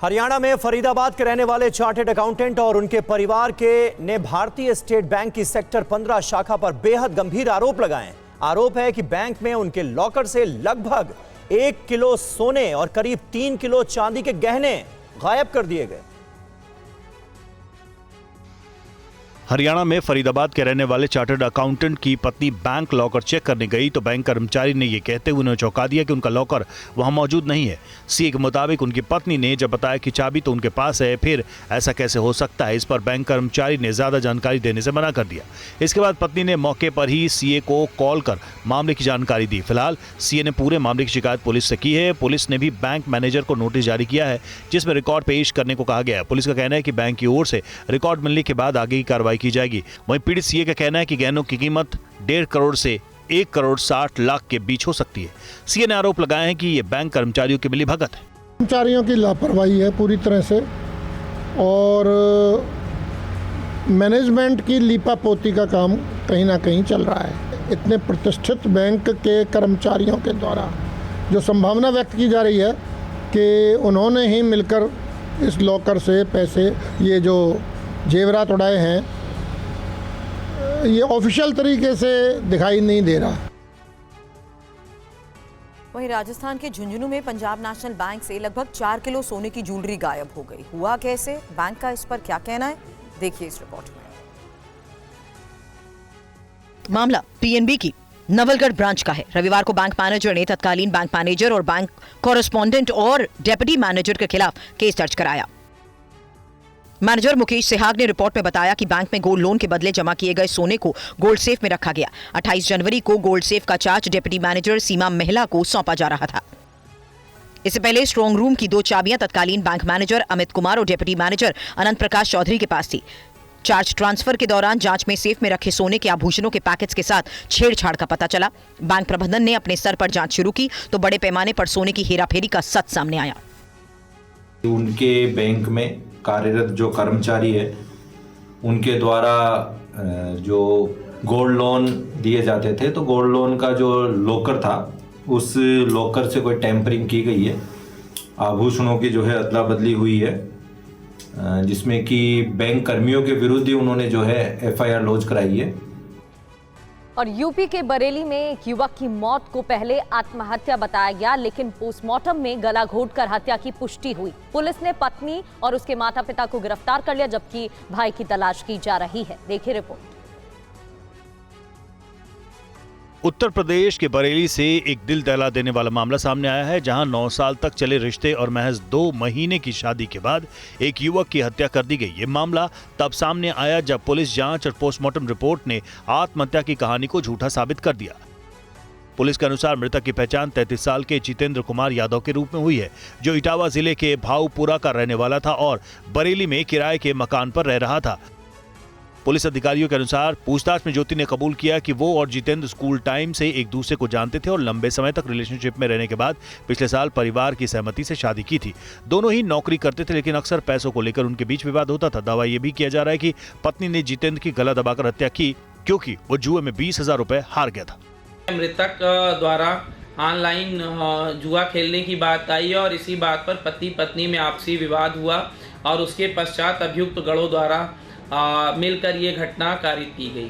हरियाणा में फरीदाबाद के रहने वाले चार्टर्ड अकाउंटेंट और उनके परिवार के ने भारतीय स्टेट बैंक की सेक्टर 15 शाखा पर बेहद गंभीर आरोप लगाए। आरोप है कि बैंक में उनके लॉकर से लगभग 1 किलो सोने और करीब 3 किलो चांदी के गहने गायब कर दिए गए। हरियाणा में फरीदाबाद के रहने वाले चार्टर्ड अकाउंटेंट की पत्नी बैंक लॉकर चेक करने गई तो बैंक कर्मचारी ने यह कहते हुए उन्हें चौंका दिया कि उनका लॉकर वहां मौजूद नहीं है। सीए के मुताबिक उनकी पत्नी ने जब बताया कि चाबी तो उनके पास है, फिर ऐसा कैसे हो सकता है, इस पर बैंक कर्मचारी ने ज्यादा जानकारी देने से मना कर दिया। इसके बाद पत्नी ने मौके पर ही सीए को कॉल कर मामले की जानकारी दी। फिलहाल सीए ने पूरे मामले की शिकायत पुलिस से की है। पुलिस ने भी बैंक मैनेजर को नोटिस जारी किया है जिसमें रिकॉर्ड पेश करने को कहा गया है। पुलिस का कहना है कि बैंक की ओर से रिकॉर्ड मिलने के बाद आगे की कार्रवाई की जाएगी। वहीं पीड़ित सीए का कहना है कि गहनों की कीमत 1.5 करोड़ से 1 करोड़ 60 लाख के बीच हो सकती है। सीए ने आरोप लगाया है कि यह बैंक कर्मचारियों की मिलीभगत है। कर्मचारियों की लापरवाही है पूरी तरह से और मैनेजमेंट की लीपापोती का काम कहीं ना कहीं चल रहा है। इतने प्रतिष्ठित बैंक के कर्मचारियों के द्वारा जो संभावना व्यक्त की जा रही है कि उन्होंने ही मिलकर इस लॉकर से पैसे, ये जो जेवरात उड़ाए हैं, ये ऑफिशियल तरीके से दिखाई नहीं दे रहा। वहीं राजस्थान के झुंझुनू में पंजाब नेशनल बैंक से लगभग 4 किलो सोने की ज्वेलरी गायब हो गई। हुआ कैसे, बैंक का इस पर क्या कहना है, देखिए इस रिपोर्ट में। मामला पीएनबी की नवलगढ़ ब्रांच का है। रविवार को बैंक मैनेजर ने तत्कालीन बैंक मैनेजर और बैंक कॉरेस्पॉन्डेंट और डिप्टी मैनेजर के खिलाफ केस दर्ज कराया। मैनेजर मुकेश सिहाग ने रिपोर्ट में बताया कि बैंक में गोल्ड लोन के बदले जमा किए गए सोने को गोल्ड सेफ में रखा गया। 28 जनवरी को गोल्ड सेफ का चार्ज डिप्टी मैनेजर सीमा महिला को सौंपा जा रहा था। इससे पहले स्ट्रांग रूम की 2 चाबियां तत्कालीन बैंक मैनेजर अमित कुमार और डिप्टी मैनेजर अनंत प्रकाश चौधरी के पास थी। चार्ज ट्रांसफर के दौरान जांच में सेफ में रखे सोने के आभूषणों के पैकेट्स के साथ छेड़छाड़ का पता चला। बैंक प्रबंधन ने अपने स्तर पर जांच शुरू की तो बड़े पैमाने पर सोने की हेराफेरी का सच सामने आया। उनके बैंक में कार्यरत जो कर्मचारी है उनके द्वारा जो गोल्ड लोन दिए जाते थे, तो गोल्ड लोन का जो लॉकर था उस लॉकर से कोई टेम्परिंग की गई है। आभूषणों की जो है अदला बदली हुई है, जिसमें कि बैंक कर्मियों के विरुद्ध ही उन्होंने जो है एफआईआर लॉन्च कराई है। और यूपी के बरेली में एक युवक की मौत को पहले आत्महत्या बताया गया, लेकिन पोस्टमार्टम में गला घोंटकर हत्या की पुष्टि हुई। पुलिस ने पत्नी और उसके माता पिता को गिरफ्तार कर लिया, जबकि भाई की तलाश की जा रही है। देखिए रिपोर्ट। उत्तर प्रदेश के बरेली से एक दिल दहला देने वाला मामला सामने आया है, जहां 9 साल तक चले रिश्ते और महज 2 महीने की शादी के बाद एक युवक की हत्या कर दी गई। ये मामला तब सामने आया जब पुलिस जांच और पोस्टमार्टम रिपोर्ट ने आत्महत्या की कहानी को झूठा साबित कर दिया। पुलिस के अनुसार मृतक की पहचान 33 साल के जितेंद्र कुमार यादव के रूप में हुई है, जो इटावा जिले के भाऊपुरा का रहने वाला था और बरेली में किराए के मकान पर रह रहा था। पुलिस अधिकारियों के अनुसार पूछताछ में ज्योति ने कबूल किया कि वो और जितेंद्र स्कूल टाइम से एक दूसरे को जानते थे और लंबे समय तक रिलेशनशिप में रहने के बाद पिछले साल परिवार की सहमति से शादी की थी। दोनों ही नौकरी करते थे, लेकिन अक्सर पैसों को लेकर उनके बीच विवाद होता था। दावा यह भी किया जा रहा है कि पत्नी ने जितेंद्र की गला दबाकर हत्या की क्योंकि वो जुए में 20,000 रुपए हार गया था। मृतक द्वारा ऑनलाइन जुआ खेलने की बात आई और इसी बात पर पति पत्नी में आपसी विवाद हुआ और उसके पश्चात अभियुक्त गढ़ों द्वारा मिलकर ये घटना कारित की गई।